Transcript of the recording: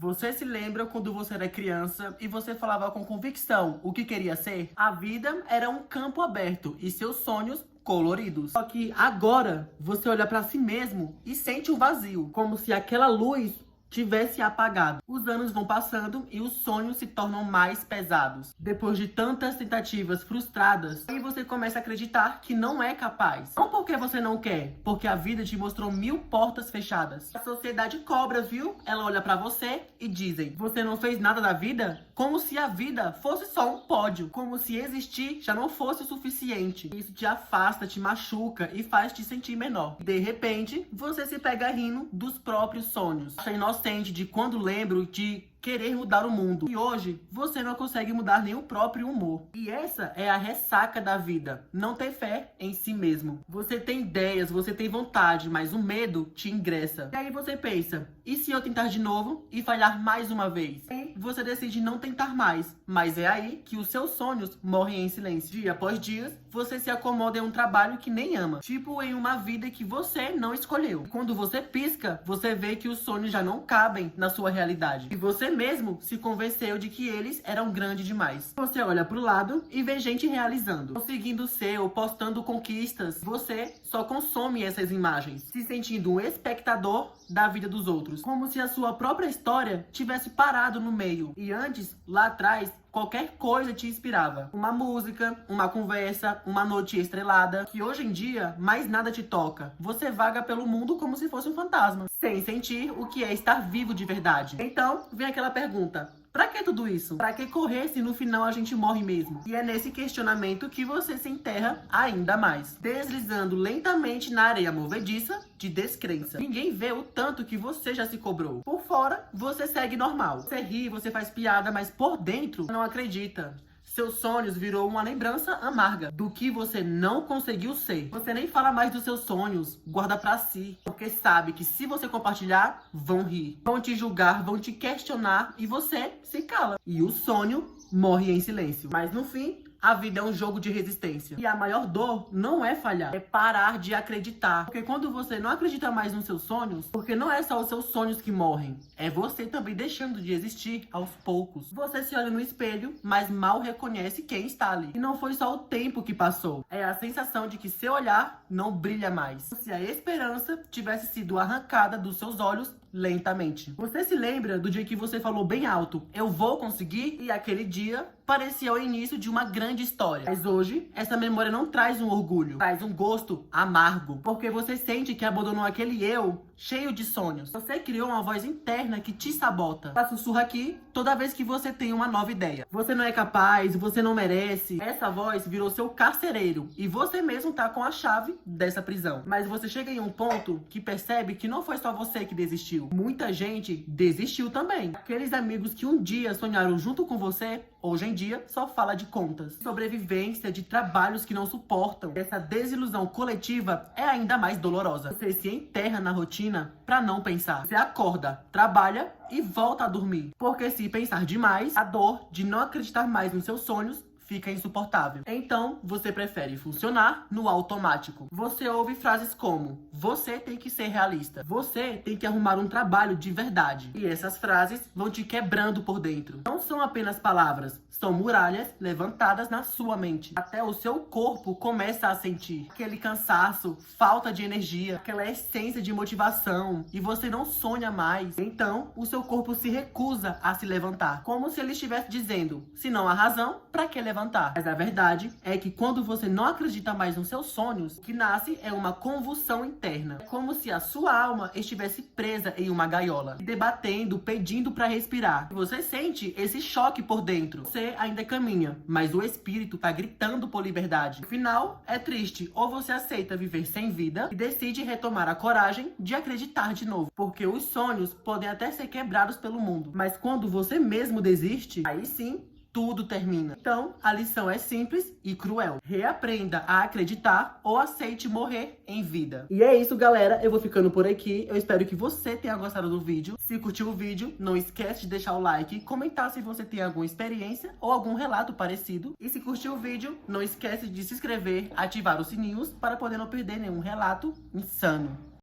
Você se lembra quando você era criança e você falava com convicção o que queria ser? A vida era um campo aberto e seus sonhos coloridos. Só que agora você olha pra si mesmo e sente um vazio, como se aquela luz tivesse apagado. Os anos vão passando e os sonhos se tornam mais pesados. Depois de tantas tentativas frustradas, aí você começa a acreditar que não é capaz. Não porque você não quer, porque a vida te mostrou 1000 portas fechadas. A sociedade cobra, viu? Ela olha pra você e dizem: você não fez nada da vida? Como se a vida fosse só um pódio. Como se existir já não fosse o suficiente. Isso te afasta, te machuca e faz te sentir menor. De repente, você se pega rindo dos próprios sonhos. Acha inocente de quando lembro de querer mudar o mundo. E hoje, você não consegue mudar nem o próprio humor. E essa é a ressaca da vida. Não ter fé em si mesmo. Você tem ideias, você tem vontade, mas o medo te ingressa. E aí você pensa: e se eu tentar de novo e falhar mais uma vez? E você decide não tentar mais. Mas é aí que os seus sonhos morrem em silêncio. Dia após dia, você se acomoda em um trabalho que nem ama. Tipo em uma vida que você não escolheu. E quando você pisca, você vê que os sonhos já não cabem na sua realidade. E você mesmo se convenceu de que eles eram grandes demais. Você olha pro lado e vê gente realizando, conseguindo ser ou postando conquistas. Você só consome essas imagens, se sentindo um espectador da vida dos outros, como se a sua própria história tivesse parado no meio. E antes, lá atrás, qualquer coisa te inspirava. Uma música, uma conversa, uma noite estrelada, que hoje em dia mais nada te toca. Você vaga pelo mundo como se fosse um fantasma, sem sentir o que é estar vivo de verdade. Então, vem aquela pergunta: pra que tudo isso? Pra que correr se no final a gente morre mesmo? E é nesse questionamento que você se enterra ainda mais, deslizando lentamente na areia movediça de descrença. Ninguém vê o tanto que você já se cobrou. Por fora, você segue normal. Você ri, você faz piada, mas por dentro não acredita. Seus sonhos virou uma lembrança amarga do que você não conseguiu ser. Você nem fala mais dos seus sonhos, guarda pra si, porque sabe que se você compartilhar, vão rir, vão te julgar, vão te questionar e você se cala. E o sonho morre em silêncio. Mas no fim, a vida é um jogo de resistência. E a maior dor não é falhar, é parar de acreditar. Porque quando você não acredita mais nos seus sonhos, porque não é só os seus sonhos que morrem, é você também deixando de existir aos poucos. Você se olha no espelho, mas mal reconhece quem está ali. E não foi só o tempo que passou, é a sensação de que seu olhar não brilha mais. Se a esperança tivesse sido arrancada dos seus olhos lentamente. Você se lembra do dia que você falou bem alto: eu vou conseguir? E aquele dia parecia o início de uma grande história. Mas hoje, essa memória não traz um orgulho, traz um gosto amargo. Porque você sente que abandonou aquele eu cheio de sonhos. Você criou uma voz interna que te sabota. Ela sussurra aqui toda vez que você tem uma nova ideia. Você não é capaz, você não merece. Essa voz virou seu carcereiro e você mesmo tá com a chave dessa prisão. Mas você chega em um ponto que percebe que não foi só você que desistiu. Muita gente desistiu também. Aqueles amigos que um dia sonharam junto com você, hoje em dia só fala de contas, sobrevivência, de trabalhos que não suportam. Essa desilusão coletiva é ainda mais dolorosa. Você se enterra na rotina pra não pensar. Você acorda, trabalha e volta a dormir. Porque se pensar demais, a dor de não acreditar mais nos seus sonhos fica insuportável. Então, você prefere funcionar no automático. Você ouve frases como: você tem que ser realista, você tem que arrumar um trabalho de verdade. E essas frases vão te quebrando por dentro. Não são apenas palavras, são muralhas levantadas na sua mente. Até o seu corpo começa a sentir aquele cansaço, falta de energia, aquela essência de motivação, e você não sonha mais. Então, o seu corpo se recusa a se levantar, como se ele estivesse dizendo: se não há razão, pra que levantar? Mas a verdade é que quando você não acredita mais nos seus sonhos, o que nasce é uma convulsão interna. É como se a sua alma estivesse presa em uma gaiola, debatendo, pedindo pra respirar. Você sente esse choque por dentro. Você ainda caminha, mas o espírito tá gritando por liberdade. No final, é triste. Ou você aceita viver sem vida e decide retomar a coragem de acreditar de novo. Porque os sonhos podem até ser quebrados pelo mundo, mas quando você mesmo desiste, aí sim tudo termina. Então, a lição é simples e cruel. Reaprenda a acreditar ou aceite morrer em vida. E é isso, galera. Eu vou ficando por aqui. Eu espero que você tenha gostado do vídeo. Se curtiu o vídeo, não esquece de deixar o like, comentar se você tem alguma experiência ou algum relato parecido. E se curtiu o vídeo, não esquece de se inscrever, ativar os sininhos para poder não perder nenhum relato insano.